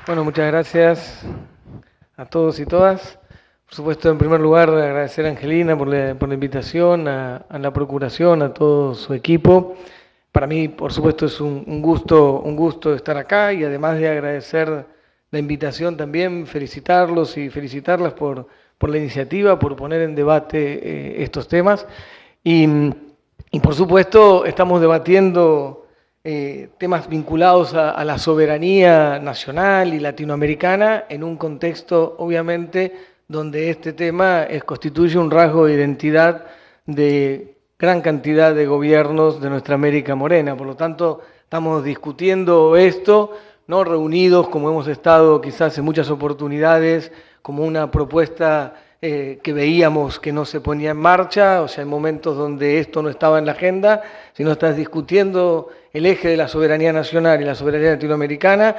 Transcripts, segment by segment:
Bueno, muchas gracias a todos y todas. Por supuesto, en primer lugar, agradecer a Angelina por la invitación, a la Procuración, a todo su equipo. Para mí, por supuesto, es un gusto estar acá y además de agradecer la invitación también, felicitarlos y felicitarlas por la iniciativa, por poner en debate estos temas. Y, y por supuesto, estamos debatiendo temas vinculados a la soberanía nacional y latinoamericana en un contexto, obviamente, donde este tema constituye un rasgo de identidad de gran cantidad de gobiernos de nuestra América Morena. Por lo tanto, estamos discutiendo esto, no reunidos como hemos estado quizás en muchas oportunidades, como una propuesta que veíamos que no se ponía en marcha, o sea, en momentos donde esto no estaba en la agenda, sino estás discutiendo el eje de la soberanía nacional y la soberanía latinoamericana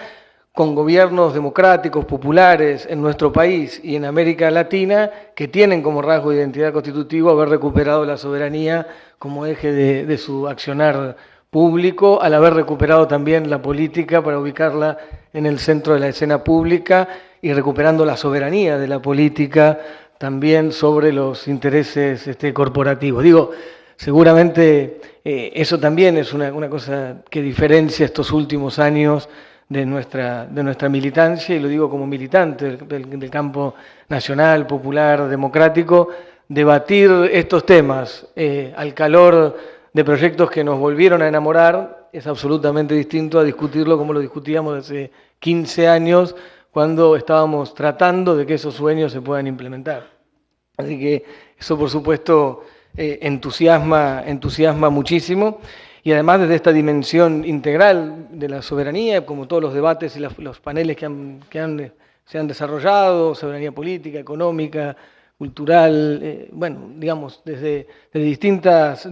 con gobiernos democráticos, populares en nuestro país y en América Latina que tienen como rasgo de identidad constitutivo haber recuperado la soberanía como eje de su accionar público, al haber recuperado también la política para ubicarla en el centro de la escena pública y recuperando la soberanía de la política también sobre los intereses corporativos. Digo, seguramente eso también es una cosa que diferencia estos últimos años de nuestra militancia, y lo digo como militante del campo nacional, popular, democrático, debatir estos temas al calor de proyectos que nos volvieron a enamorar es absolutamente distinto a discutirlo como lo discutíamos hace 15 años, cuando estábamos tratando de que esos sueños se puedan implementar. Así que eso, por supuesto, entusiasma muchísimo. Y además desde esta dimensión integral de la soberanía, como todos los debates y los paneles se han desarrollado, soberanía política, económica, cultural, bueno, digamos, desde distintas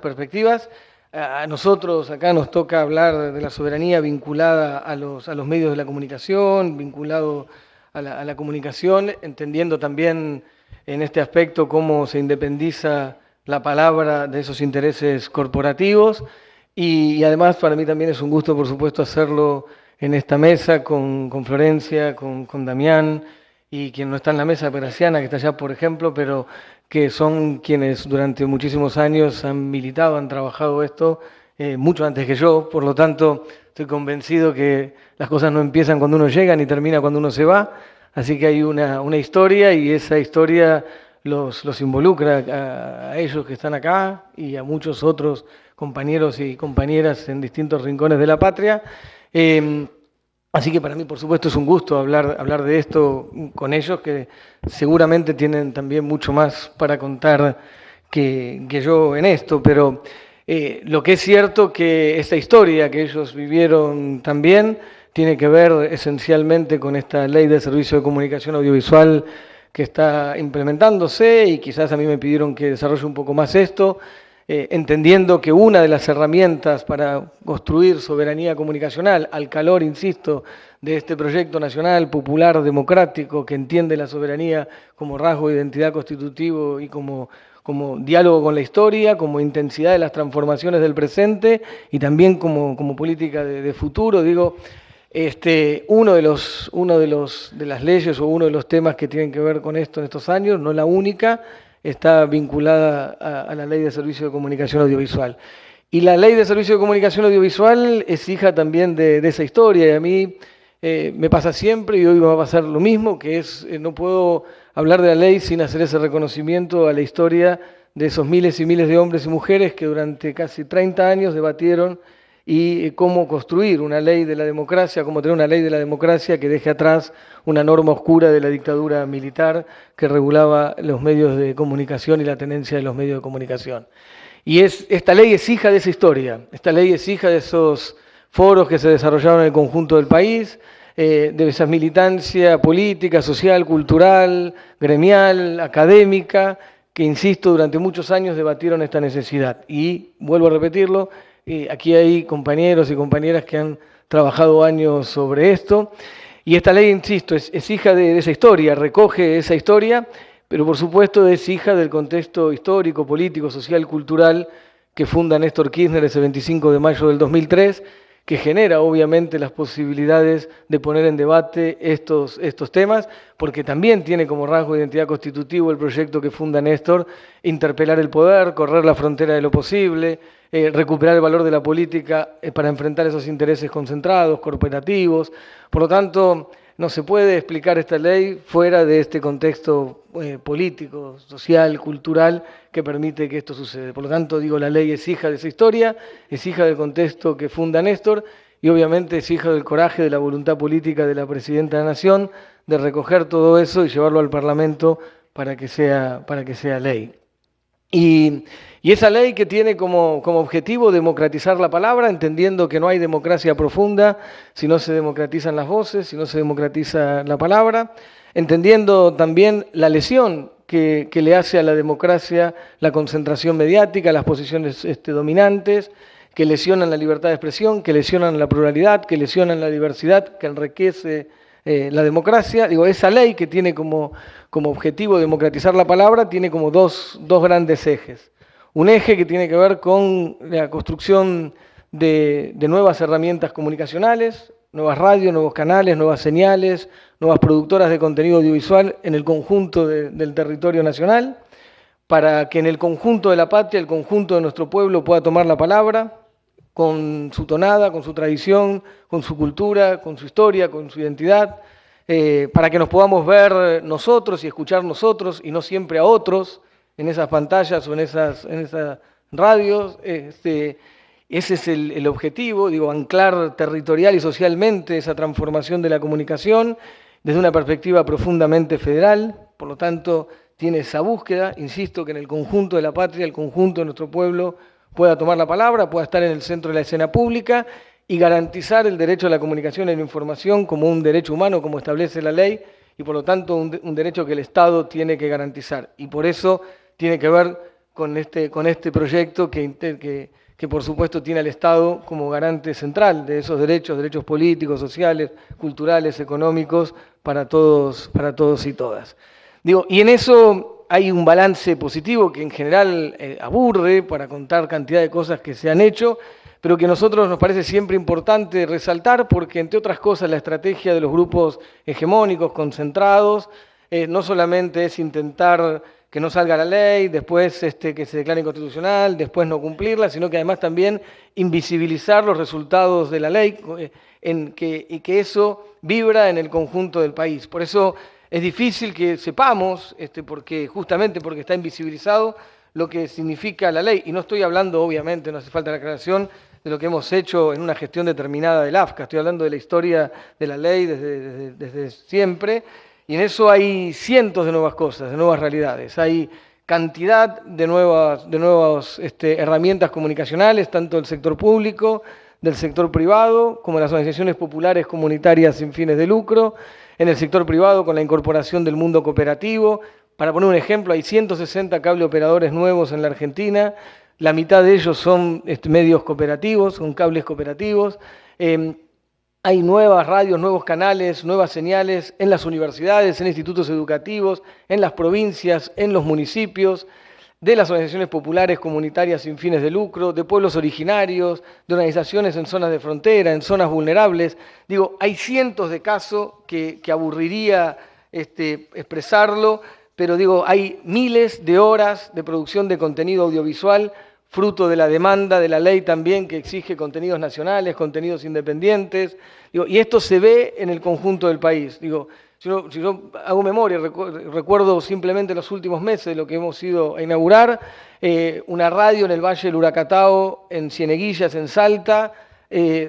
perspectivas. A nosotros acá nos toca hablar de la soberanía vinculada a los medios de la comunicación, vinculado a la comunicación, entendiendo también en este aspecto cómo se independiza la palabra de esos intereses corporativos, y además para mí también es un gusto, por supuesto, hacerlo en esta mesa con Florencia, con Damián, y quien no está en la mesa, Graciana, que está allá, por ejemplo, pero que son quienes durante muchísimos años han militado, han trabajado esto mucho antes que yo. Por lo tanto, estoy convencido que las cosas no empiezan cuando uno llega ni termina cuando uno se va, así que hay una historia, y esa historia los involucra a ellos que están acá y a muchos otros compañeros y compañeras en distintos rincones de la patria. Así que para mí, por supuesto, es un gusto hablar de esto con ellos, que seguramente tienen también mucho más para contar que yo en esto, pero lo que es cierto que esta historia que ellos vivieron también tiene que ver esencialmente con esta ley de servicio de comunicación audiovisual que está implementándose, y quizás a mí me pidieron que desarrolle un poco más esto, entendiendo que una de las herramientas para construir soberanía comunicacional, al calor, insisto, de este proyecto nacional, popular, democrático, que entiende la soberanía como rasgo de identidad constitutivo y como diálogo con la historia, como intensidad de las transformaciones del presente y también como política de futuro, digo. Uno de las leyes o uno de los temas que tienen que ver con esto en estos años, no la única, está vinculada a la Ley de Servicio de Comunicación Audiovisual. Y la Ley de Servicio de Comunicación Audiovisual es hija también de esa historia, y a mí me pasa siempre, y hoy me va a pasar lo mismo, que es, no puedo hablar de la ley sin hacer ese reconocimiento a la historia de esos miles y miles de hombres y mujeres que durante casi 30 años debatieron y cómo construir una ley de la democracia, cómo tener una ley de la democracia que deje atrás una norma oscura de la dictadura militar que regulaba los medios de comunicación y la tenencia de los medios de comunicación. Y esta ley es hija de esa historia, esta ley es hija de esos foros que se desarrollaron en el conjunto del país, de esa militancia política, social, cultural, gremial, académica, que, insisto, durante muchos años debatieron esta necesidad. Y, vuelvo a repetirlo, aquí hay compañeros y compañeras que han trabajado años sobre esto, y esta ley, insisto, es hija de esa historia, recoge esa historia, pero por supuesto es hija del contexto histórico, político, social, cultural que funda Néstor Kirchner ese 25 de mayo del 2003, que genera obviamente las posibilidades de poner en debate estos temas, porque también tiene como rasgo de identidad constitutivo el proyecto que funda Néstor, interpelar el poder, correr la frontera de lo posible, recuperar el valor de la política para enfrentar esos intereses concentrados, corporativos. Por lo tanto, no se puede explicar esta ley fuera de este contexto político, social, cultural que permite que esto suceda. Por lo tanto, digo, la ley es hija de esa historia, es hija del contexto que funda Néstor y obviamente es hija del coraje, de la voluntad política de la Presidenta de la Nación de recoger todo eso y llevarlo al Parlamento para que sea ley. Y esa ley que tiene como objetivo democratizar la palabra, entendiendo que no hay democracia profunda si no se democratizan las voces, si no se democratiza la palabra, entendiendo también la lesión que le hace a la democracia la concentración mediática, las posiciones dominantes, que lesionan la libertad de expresión, que lesionan la pluralidad, que lesionan la diversidad, que enriquece la democracia. Digo, esa ley que tiene como objetivo democratizar la palabra tiene como dos grandes ejes. Un eje que tiene que ver con la construcción de nuevas herramientas comunicacionales, nuevas radios, nuevos canales, nuevas señales, nuevas productoras de contenido audiovisual en el conjunto del territorio nacional, para que en el conjunto de la patria, el conjunto de nuestro pueblo pueda tomar la palabra con su tonada, con su tradición, con su cultura, con su historia, con su identidad, para que nos podamos ver nosotros y escuchar nosotros y no siempre a otros en esas pantallas o en esas radios. Ese es el objetivo, digo, anclar territorial y socialmente esa transformación de la comunicación desde una perspectiva profundamente federal. Por lo tanto, tiene esa búsqueda, insisto, que en el conjunto de la patria, el conjunto de nuestro pueblo pueda tomar la palabra, pueda estar en el centro de la escena pública y garantizar el derecho a la comunicación y la información como un derecho humano, como establece la ley, y por lo tanto un derecho que el Estado tiene que garantizar. Y por eso tiene que ver con este proyecto que por supuesto tiene al Estado como garante central de esos derechos políticos, sociales, culturales, económicos, para todos y todas. Digo, y en eso hay un balance positivo que en general aburre para contar cantidad de cosas que se han hecho, pero que a nosotros nos parece siempre importante resaltar porque, entre otras cosas, la estrategia de los grupos hegemónicos, concentrados, no solamente es intentar que no salga la ley, después que se declare inconstitucional, después no cumplirla, sino que además también invisibilizar los resultados de la ley y que eso vibra en el conjunto del país. Por eso es difícil que sepamos, justamente porque está invisibilizado, lo que significa la ley. Y no estoy hablando, obviamente, no hace falta la aclaración, de lo que hemos hecho en una gestión determinada del AFCA. Estoy hablando de la historia de la ley desde siempre. Y en eso hay cientos de nuevas cosas, de nuevas realidades. Hay cantidad de nuevas herramientas comunicacionales, tanto del sector público, del sector privado, como las organizaciones populares comunitarias sin fines de lucro, en el sector privado con la incorporación del mundo cooperativo. Para poner un ejemplo, hay 160 cable operadores nuevos en la Argentina, la mitad de ellos son medios cooperativos, son cables cooperativos. Hay nuevas radios, nuevos canales, nuevas señales en las universidades, en institutos educativos, en las provincias, en los municipios, de las organizaciones populares comunitarias sin fines de lucro, de pueblos originarios, de organizaciones en zonas de frontera, en zonas vulnerables. Digo, hay cientos de casos que aburriría expresarlo, pero digo, hay miles de horas de producción de contenido audiovisual, fruto de la demanda de la ley también que exige contenidos nacionales, contenidos independientes, digo, y esto se ve en el conjunto del país. Digo, si yo hago memoria, recuerdo simplemente los últimos meses de lo que hemos ido a inaugurar, una radio en el Valle del Uracatao, en Cieneguillas, en Salta,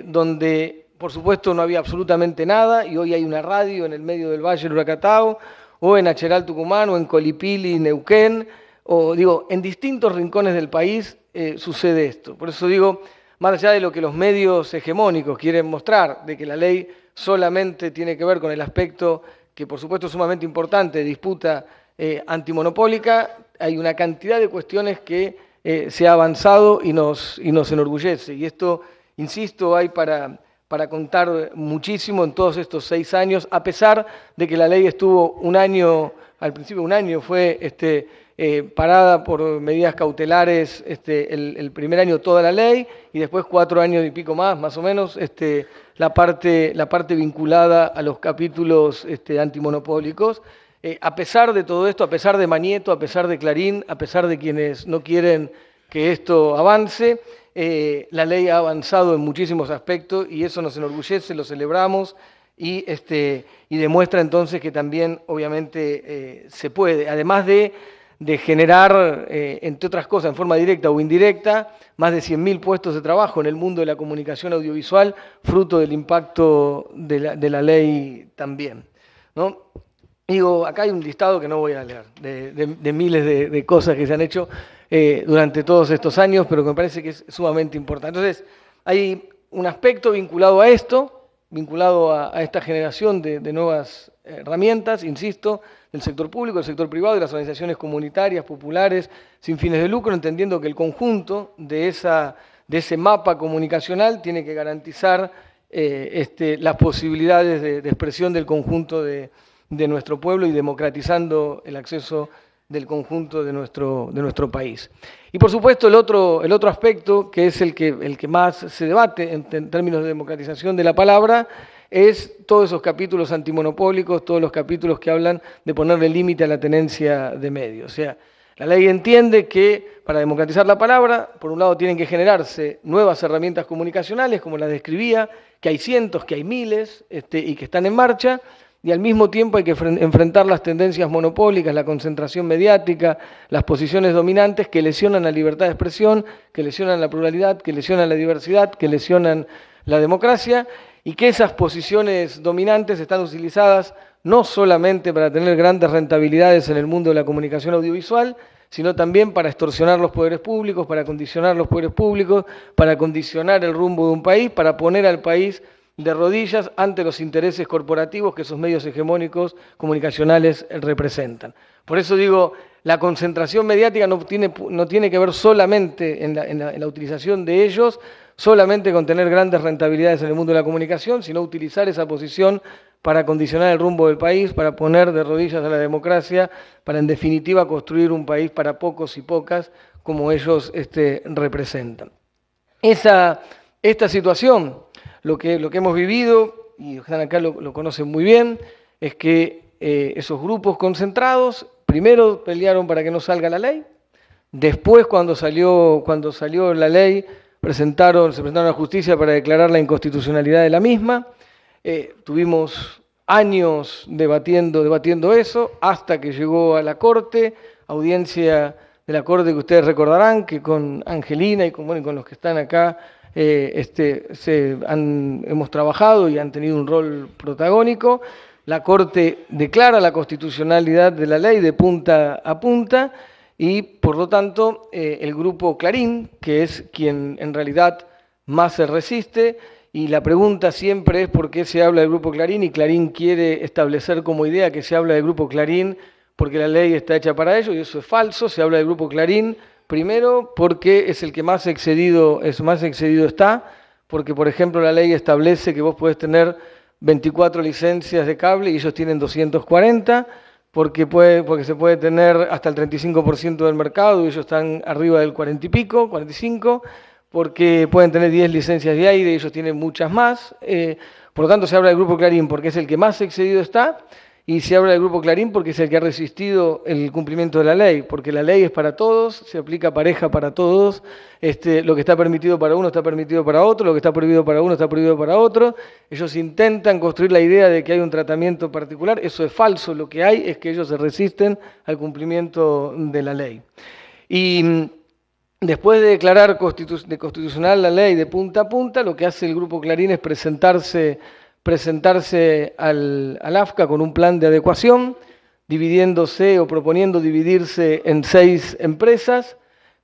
donde por supuesto no había absolutamente nada, y hoy hay una radio en el medio del Valle del Uracatao, o en Acheral, Tucumán, o en Colipili, Neuquén, o digo, en distintos rincones del país sucede esto. Por eso digo, más allá de lo que los medios hegemónicos quieren mostrar, de que la ley solamente tiene que ver con el aspecto que por supuesto es sumamente importante, de disputa antimonopólica, hay una cantidad de cuestiones que se ha avanzado y nos enorgullece. Y esto, insisto, hay para contar muchísimo en todos estos 6 años, a pesar de que la ley estuvo un año, al principio un año fue parada por medidas cautelares el primer año toda la ley y después 4 años y pico más o menos, la parte vinculada a los capítulos antimonopólicos. A pesar de todo esto, a pesar de Manieto, a pesar de Clarín, a pesar de quienes no quieren que esto avance, la ley ha avanzado en muchísimos aspectos y eso nos enorgullece, lo celebramos y demuestra entonces que también obviamente se puede, además de generar, entre otras cosas, en forma directa o indirecta, más de 100.000 puestos de trabajo en el mundo de la comunicación audiovisual, fruto del impacto de la ley también, ¿no? Digo, acá hay un listado que no voy a leer, de miles de cosas que se han hecho durante todos estos años, pero que me parece que es sumamente importante. Entonces, hay un aspecto vinculado a esto, vinculado a esta generación de nuevas herramientas, insisto, del sector público, del sector privado, de las organizaciones comunitarias, populares, sin fines de lucro, entendiendo que el conjunto de ese mapa comunicacional tiene que garantizar las posibilidades de expresión del conjunto de nuestro pueblo y democratizando el acceso del conjunto de nuestro país. Y por supuesto el otro aspecto, que es el que más se debate en términos de democratización de la palabra, es todos esos capítulos antimonopólicos, todos los capítulos que hablan de ponerle límite a la tenencia de medios. O sea, la ley entiende que para democratizar la palabra, por un lado tienen que generarse nuevas herramientas comunicacionales, como las describía, que hay cientos, que hay miles, y que están en marcha, y al mismo tiempo hay que enfrentar las tendencias monopólicas, la concentración mediática, las posiciones dominantes que lesionan la libertad de expresión, que lesionan la pluralidad, que lesionan la diversidad, que lesionan la democracia, y que esas posiciones dominantes están utilizadas no solamente para tener grandes rentabilidades en el mundo de la comunicación audiovisual, sino también para extorsionar los poderes públicos, para condicionar los poderes públicos, para condicionar el rumbo de un país, para poner al país de rodillas ante los intereses corporativos que esos medios hegemónicos comunicacionales representan. Por eso digo, la concentración mediática no tiene que ver solamente en la utilización de ellos, solamente con tener grandes rentabilidades en el mundo de la comunicación, sino utilizar esa posición para condicionar el rumbo del país, para poner de rodillas a la democracia, para en definitiva construir un país para pocos y pocas como ellos representan. Esta situación, lo que hemos vivido, y están acá lo conocen muy bien, es que esos grupos concentrados primero pelearon para que no salga la ley, después cuando salió la ley se presentaron a la justicia para declarar la inconstitucionalidad de la misma. Tuvimos años debatiendo eso, hasta que llegó a la Corte, audiencia de la Corte que ustedes recordarán, que con Angelina y con los que están acá hemos trabajado y han tenido un rol protagónico. La Corte declara la constitucionalidad de la ley de punta a punta y, por lo tanto, el grupo Clarín, que es quien en realidad más se resiste, y la pregunta siempre es por qué se habla del grupo Clarín, y Clarín quiere establecer como idea que se habla del grupo Clarín porque la ley está hecha para ello, y eso es falso. Se habla del grupo Clarín primero porque es el que más excedido está, porque por ejemplo la ley establece que vos podés tener 24 licencias de cable y ellos tienen 240, porque se puede tener hasta el 35% del mercado y ellos están arriba del 40 y pico, 45, porque pueden tener 10 licencias de aire y ellos tienen muchas más. Por lo tanto se habla del grupo Clarín porque es el que más excedido está, y se habla del grupo Clarín porque es el que ha resistido el cumplimiento de la ley, porque la ley es para todos, se aplica pareja para todos, lo que está permitido para uno está permitido para otro, lo que está prohibido para uno está prohibido para otro. Ellos intentan construir la idea de que hay un tratamiento particular, eso es falso, lo que hay es que ellos se resisten al cumplimiento de la ley. Y después de declarar constitucional la ley de punta a punta, lo que hace el grupo Clarín es presentarse al AFCA con un plan de adecuación, dividiéndose o proponiendo dividirse en 6 empresas.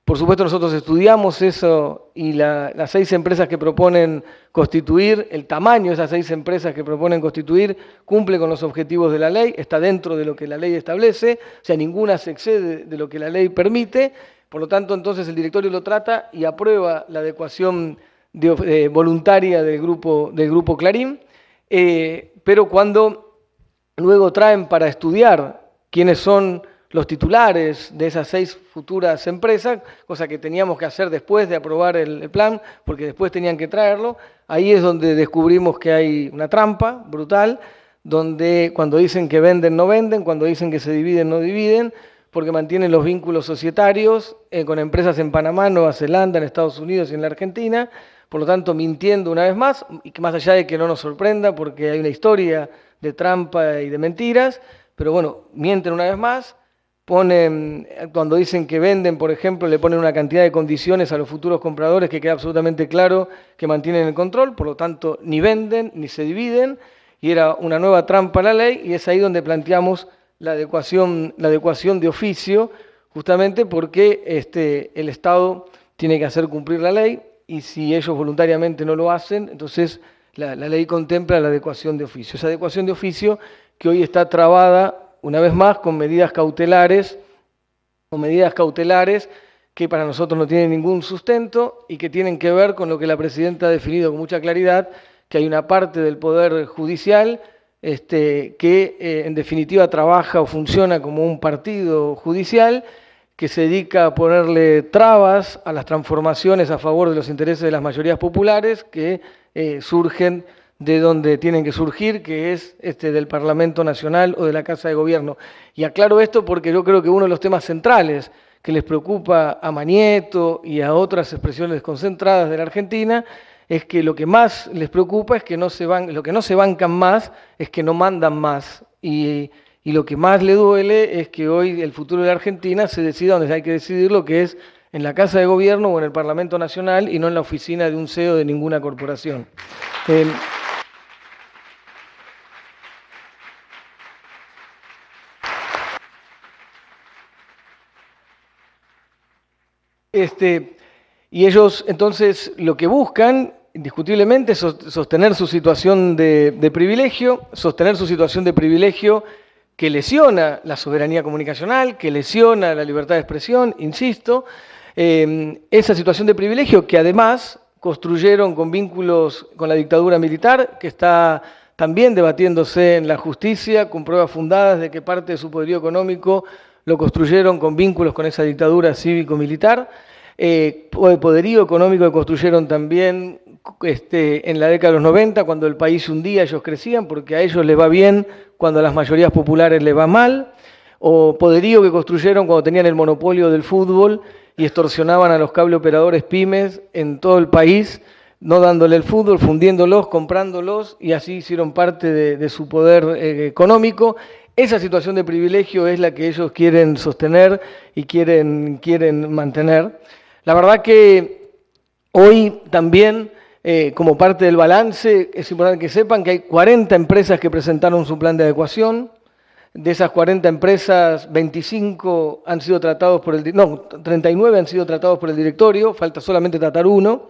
Por supuesto nosotros estudiamos eso y las 6 empresas que proponen constituir, el tamaño de esas 6 empresas que proponen constituir cumple con los objetivos de la ley, está dentro de lo que la ley establece, o sea, ninguna se excede de lo que la ley permite. Por lo tanto, entonces el directorio lo trata y aprueba la adecuación voluntaria del grupo Clarín. Pero cuando luego traen para estudiar quiénes son los titulares de esas 6 futuras empresas, cosa que teníamos que hacer después de aprobar el plan, porque después tenían que traerlo. Ahí es donde descubrimos que hay una trampa brutal, donde cuando dicen que venden, no venden, cuando dicen que se dividen, no dividen, porque mantienen los vínculos societarios con empresas en Panamá, Nueva Zelanda, en Estados Unidos y en la Argentina, por lo tanto mintiendo una vez más, y que más allá de que no nos sorprenda, porque hay una historia de trampa y de mentiras, pero bueno, mienten una vez más, ponen, cuando dicen que venden, por ejemplo, le ponen una cantidad de condiciones a los futuros compradores que queda absolutamente claro que mantienen el control, por lo tanto ni venden ni se dividen, y era una nueva trampa a la ley, y es ahí donde planteamos la adecuación de oficio, justamente porque el Estado tiene que hacer cumplir la ley, y si ellos voluntariamente no lo hacen, entonces la ley contempla la adecuación de oficio. Esa adecuación de oficio que hoy está trabada, una vez más, con medidas cautelares que para nosotros no tienen ningún sustento y que tienen que ver con lo que la Presidenta ha definido con mucha claridad, que hay una parte del Poder Judicial que en definitiva trabaja o funciona como un partido judicial que se dedica a ponerle trabas a las transformaciones a favor de los intereses de las mayorías populares que surgen de donde tienen que surgir, que es del Parlamento Nacional o de la Casa de Gobierno. Y aclaro esto porque yo creo que uno de los temas centrales que les preocupa a Manieto y a otras expresiones desconcentradas de la Argentina es que lo que más les preocupa es que lo que no se bancan más es que no mandan más. Y lo que más le duele es que hoy el futuro de la Argentina se decida donde hay que decidir, lo que es en la Casa de Gobierno o en el Parlamento Nacional y no en la oficina de un CEO de ninguna corporación. Y ellos entonces lo que buscan indiscutiblemente es sostener su situación de privilegio, que lesiona la soberanía comunicacional, que lesiona la libertad de expresión, insisto, esa situación de privilegio que además construyeron con vínculos con la dictadura militar, que está también debatiéndose en la justicia, con pruebas fundadas de que parte de su poderío económico lo construyeron con vínculos con esa dictadura cívico-militar, poderío económico que construyeron también en la década de los 90, cuando el país se hundía, ellos crecían, porque a ellos les va bien cuando a las mayorías populares les va mal, o poderío que construyeron cuando tenían el monopolio del fútbol y extorsionaban a los cable operadores pymes en todo el país, no dándole el fútbol, fundiéndolos, comprándolos, y así hicieron parte de su poder económico. Esa situación de privilegio es la que ellos quieren sostener y quieren mantener. La verdad que hoy también, como parte del balance, es importante que sepan que hay 40 empresas que presentaron su plan de adecuación. De esas 40 empresas, 25 han sido tratados por 39 han sido tratados por el directorio, falta solamente tratar uno,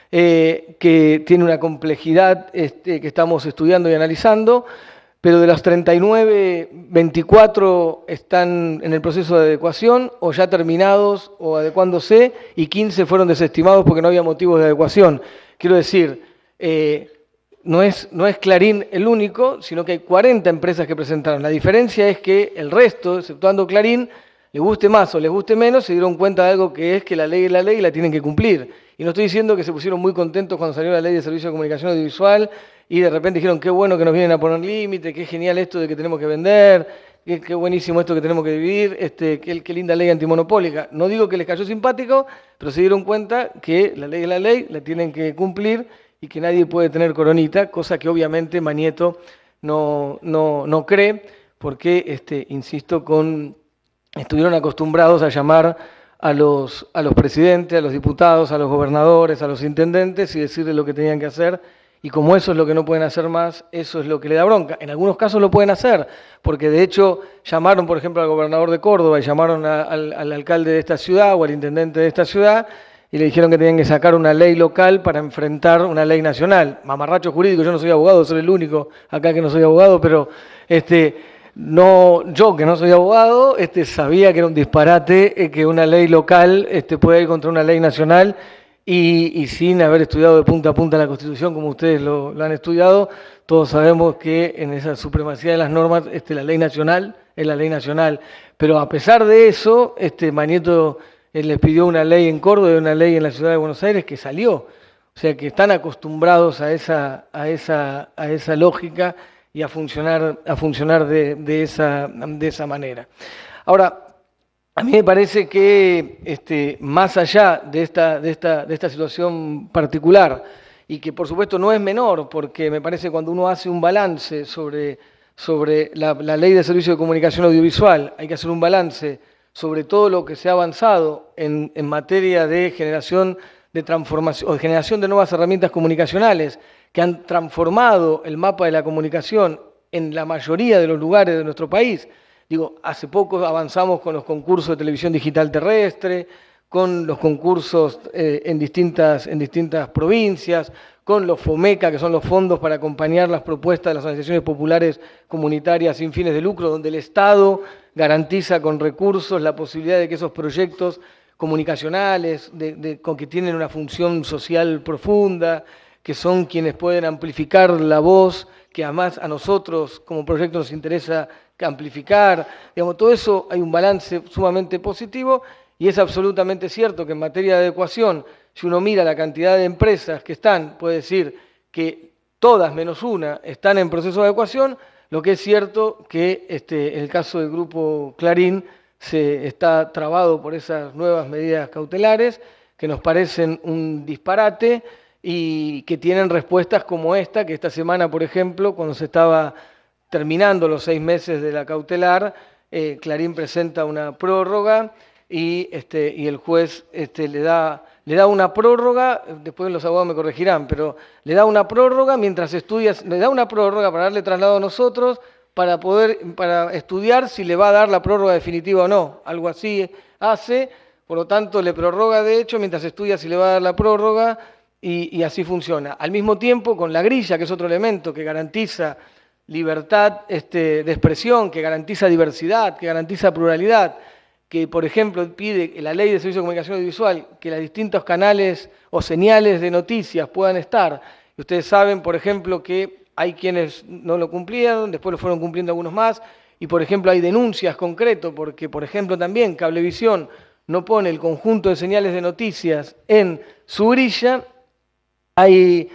que tiene una complejidad que estamos estudiando y analizando, pero de las 39, 24 están en el proceso de adecuación o ya terminados o adecuándose, y 15 fueron desestimados porque no había motivos de adecuación. Quiero decir, no es Clarín el único, sino que hay 40 empresas que presentaron. La diferencia es que el resto, exceptuando Clarín, les guste más o les guste menos, se dieron cuenta de algo que es que la ley es la ley y la tienen que cumplir. Y no estoy diciendo que se pusieron muy contentos cuando salió la ley de servicio de comunicación audiovisual y de repente dijeron qué bueno que nos vienen a poner límite, qué genial esto de que tenemos que vender, qué buenísimo esto que tenemos que dividir, qué linda ley antimonopólica. No digo que les cayó simpático, pero se dieron cuenta que la ley es la ley, la tienen que cumplir y que nadie puede tener coronita, cosa que obviamente Manieto no cree, porque, insisto, estuvieron acostumbrados a llamar a los presidentes, a los diputados, a los gobernadores, a los intendentes y decirles lo que tenían que hacer, y como eso es lo que no pueden hacer más, eso es lo que le da bronca. En algunos casos lo pueden hacer, porque de hecho llamaron, por ejemplo, al gobernador de Córdoba y llamaron al alcalde de esta ciudad o al intendente de esta ciudad y le dijeron que tenían que sacar una ley local para enfrentar una ley nacional. Mamarracho jurídico, yo no soy abogado, soy el único acá que no soy abogado, pero yo que no soy abogado, sabía que era un disparate que una ley local pueda ir contra una ley nacional y sin haber estudiado de punta a punta la Constitución como ustedes lo han estudiado, todos sabemos que en esa supremacía de las normas la ley nacional es la ley nacional. Pero a pesar de eso, Manieto les pidió una ley en Córdoba y una ley en la ciudad de Buenos Aires que salió. O sea que están acostumbrados a esa lógica y a funcionar de esa manera. Ahora, a mí me parece que más allá de esta situación particular, y que por supuesto no es menor, porque me parece que cuando uno hace un balance sobre la ley de servicio de comunicación audiovisual, hay que hacer un balance sobre todo lo que se ha avanzado en materia de generación de transformación o de generación de nuevas herramientas comunicacionales que han transformado el mapa de la comunicación en la mayoría de los lugares de nuestro país. Digo, hace poco avanzamos con los concursos de televisión digital terrestre, con los concursos en distintas provincias, con los FOMECA, que son los fondos para acompañar las propuestas de las organizaciones populares comunitarias sin fines de lucro, donde el Estado garantiza con recursos la posibilidad de que esos proyectos comunicacionales, con que tienen una función social profunda, que son quienes pueden amplificar la voz, que además a nosotros como proyecto nos interesa amplificar. Digamos, todo eso hay un balance sumamente positivo y es absolutamente cierto que en materia de adecuación, si uno mira la cantidad de empresas que están, puede decir que todas menos una están en proceso de adecuación, lo que es cierto que el caso del Grupo Clarín se está trabado por esas nuevas medidas cautelares que nos parecen un disparate y que tienen respuestas como esta, que esta semana, por ejemplo, cuando se estaba terminando los 6 meses de la cautelar, Clarín presenta una prórroga y el juez le da una prórroga, después los abogados me corregirán, pero le da una prórroga mientras estudia, le da una prórroga para darle traslado a nosotros, para estudiar si le va a dar la prórroga definitiva o no, algo así hace, por lo tanto le prorroga de hecho mientras estudia si le va a dar la prórroga y así funciona. Al mismo tiempo con la grilla, que es otro elemento que garantiza libertad de expresión, que garantiza diversidad, que garantiza pluralidad, que por ejemplo pide la ley de servicio de comunicación audiovisual que los distintos canales o señales de noticias puedan estar. Y ustedes saben, por ejemplo, que hay quienes no lo cumplieron, después lo fueron cumpliendo algunos más, y por ejemplo hay denuncias concretas, porque por ejemplo también Cablevisión no pone el conjunto de señales de noticias en su grilla, hay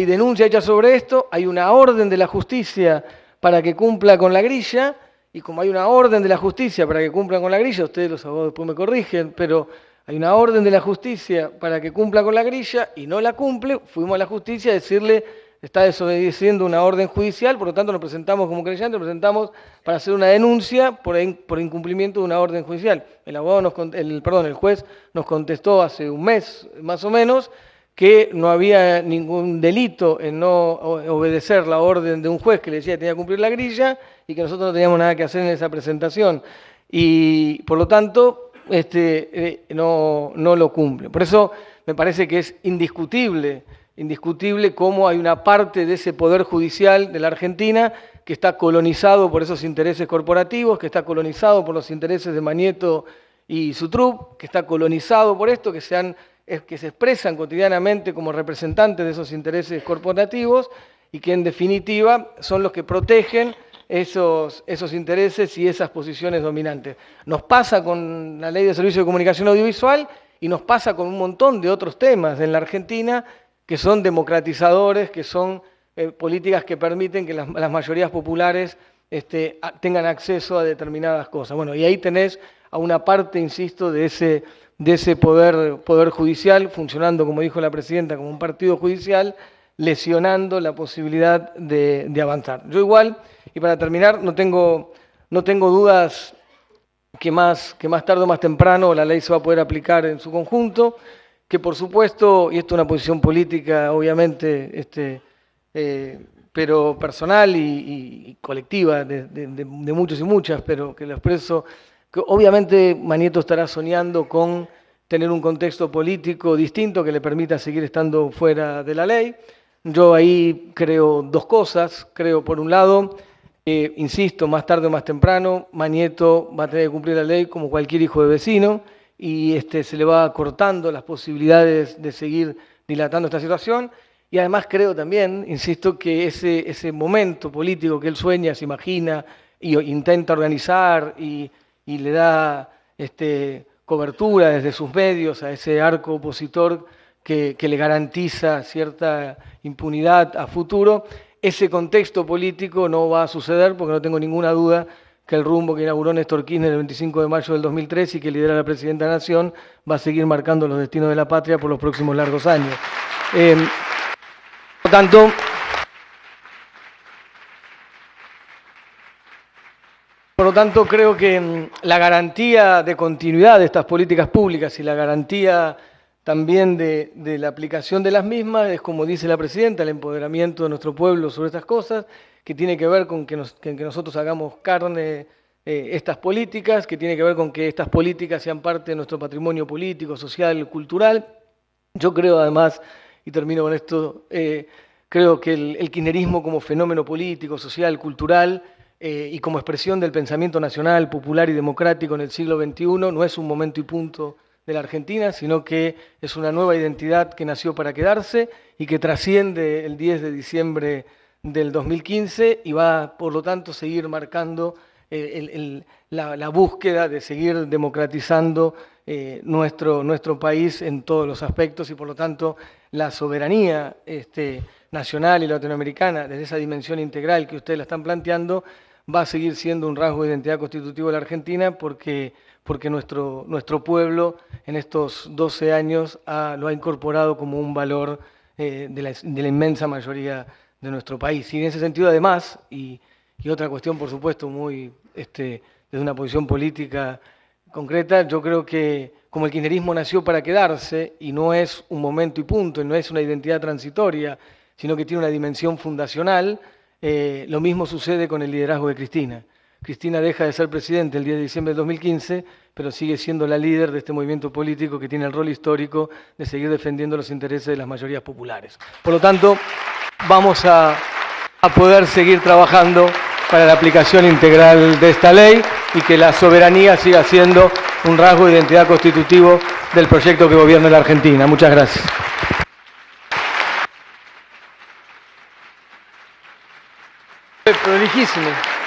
denuncia hecha sobre esto, hay una orden de la justicia para que cumpla con la grilla, y como hay una orden de la justicia para que cumpla con la grilla, ustedes los abogados después me corrigen, pero hay una orden de la justicia para que cumpla con la grilla y no la cumple, fuimos a la justicia a decirle, está desobedeciendo una orden judicial, por lo tanto nos presentamos como creyentes, nos presentamos para hacer una denuncia por incumplimiento de una orden judicial. El juez nos contestó hace un mes más o menos, que no había ningún delito en no obedecer la orden de un juez que le decía que tenía que cumplir la grilla y que nosotros no teníamos nada que hacer en esa presentación. Y por lo tanto, no lo cumple. Por eso me parece que es indiscutible cómo hay una parte de ese poder judicial de la Argentina que está colonizado por esos intereses corporativos, que está colonizado por los intereses de Manieto y Sutrup, que está colonizado por esto, que se expresan cotidianamente como representantes de esos intereses corporativos y que en definitiva son los que protegen esos intereses y esas posiciones dominantes. Nos pasa con la Ley de Servicio de Comunicación Audiovisual y nos pasa con un montón de otros temas en la Argentina que son democratizadores, que son políticas que permiten que las mayorías populares tengan acceso a determinadas cosas. Bueno, y ahí tenés a una parte, insisto, de ese poder judicial, funcionando, como dijo la presidenta, como un partido judicial, lesionando la posibilidad de avanzar. Yo igual, y para terminar, no tengo dudas que más tarde o más temprano la ley se va a poder aplicar en su conjunto, que por supuesto, y esto es una posición política obviamente, pero personal y colectiva de muchos y muchas, pero que lo expreso, que obviamente Manieto estará soñando con tener un contexto político distinto que le permita seguir estando fuera de la ley. Yo ahí creo dos cosas. Creo, por un lado, insisto, más tarde o más temprano, Manieto va a tener que cumplir la ley como cualquier hijo de vecino y se le va cortando las posibilidades de seguir dilatando esta situación. Y además creo también, insisto, que ese momento político que él sueña, se imagina, intenta organizar y le da cobertura desde sus medios a ese arco opositor que le garantiza cierta impunidad a futuro, ese contexto político no va a suceder porque no tengo ninguna duda que el rumbo que inauguró Néstor Kirchner el 25 de mayo del 2003 y que lidera la Presidenta de la Nación va a seguir marcando los destinos de la patria por los próximos largos años. Por lo tanto, creo que la garantía de continuidad de estas políticas públicas y la garantía también de la aplicación de las mismas es, como dice la Presidenta, el empoderamiento de nuestro pueblo sobre estas cosas, que tiene que ver con que nosotros hagamos carne estas políticas, que tiene que ver con que estas políticas sean parte de nuestro patrimonio político, social, cultural. Yo creo además, y termino con esto, creo que el kirchnerismo como fenómeno político, social, cultural, y como expresión del pensamiento nacional, popular y democrático en el siglo XXI, no es un momento y punto de la Argentina, sino que es una nueva identidad que nació para quedarse y que trasciende el 10 de diciembre del 2015 y va, por lo tanto, seguir marcando la búsqueda de seguir democratizando nuestro país en todos los aspectos y, por lo tanto, la soberanía nacional y latinoamericana, desde esa dimensión integral que ustedes la están planteando, va a seguir siendo un rasgo de identidad constitutivo de la Argentina porque nuestro pueblo en estos 12 años lo ha incorporado como un valor de la inmensa mayoría de nuestro país. Y en ese sentido, además, y otra cuestión, por supuesto, muy desde una posición política concreta, yo creo que como el kirchnerismo nació para quedarse y no es un momento y punto, y no es una identidad transitoria, sino que tiene una dimensión fundacional, lo mismo sucede con el liderazgo de Cristina. Cristina deja de ser presidente el 10 de diciembre del 2015, pero sigue siendo la líder de este movimiento político que tiene el rol histórico de seguir defendiendo los intereses de las mayorías populares. Por lo tanto, vamos a poder seguir trabajando para la aplicación integral de esta ley y que la soberanía siga siendo un rasgo de identidad constitutivo del proyecto que gobierna la Argentina. Muchas gracias. Prolijísimo.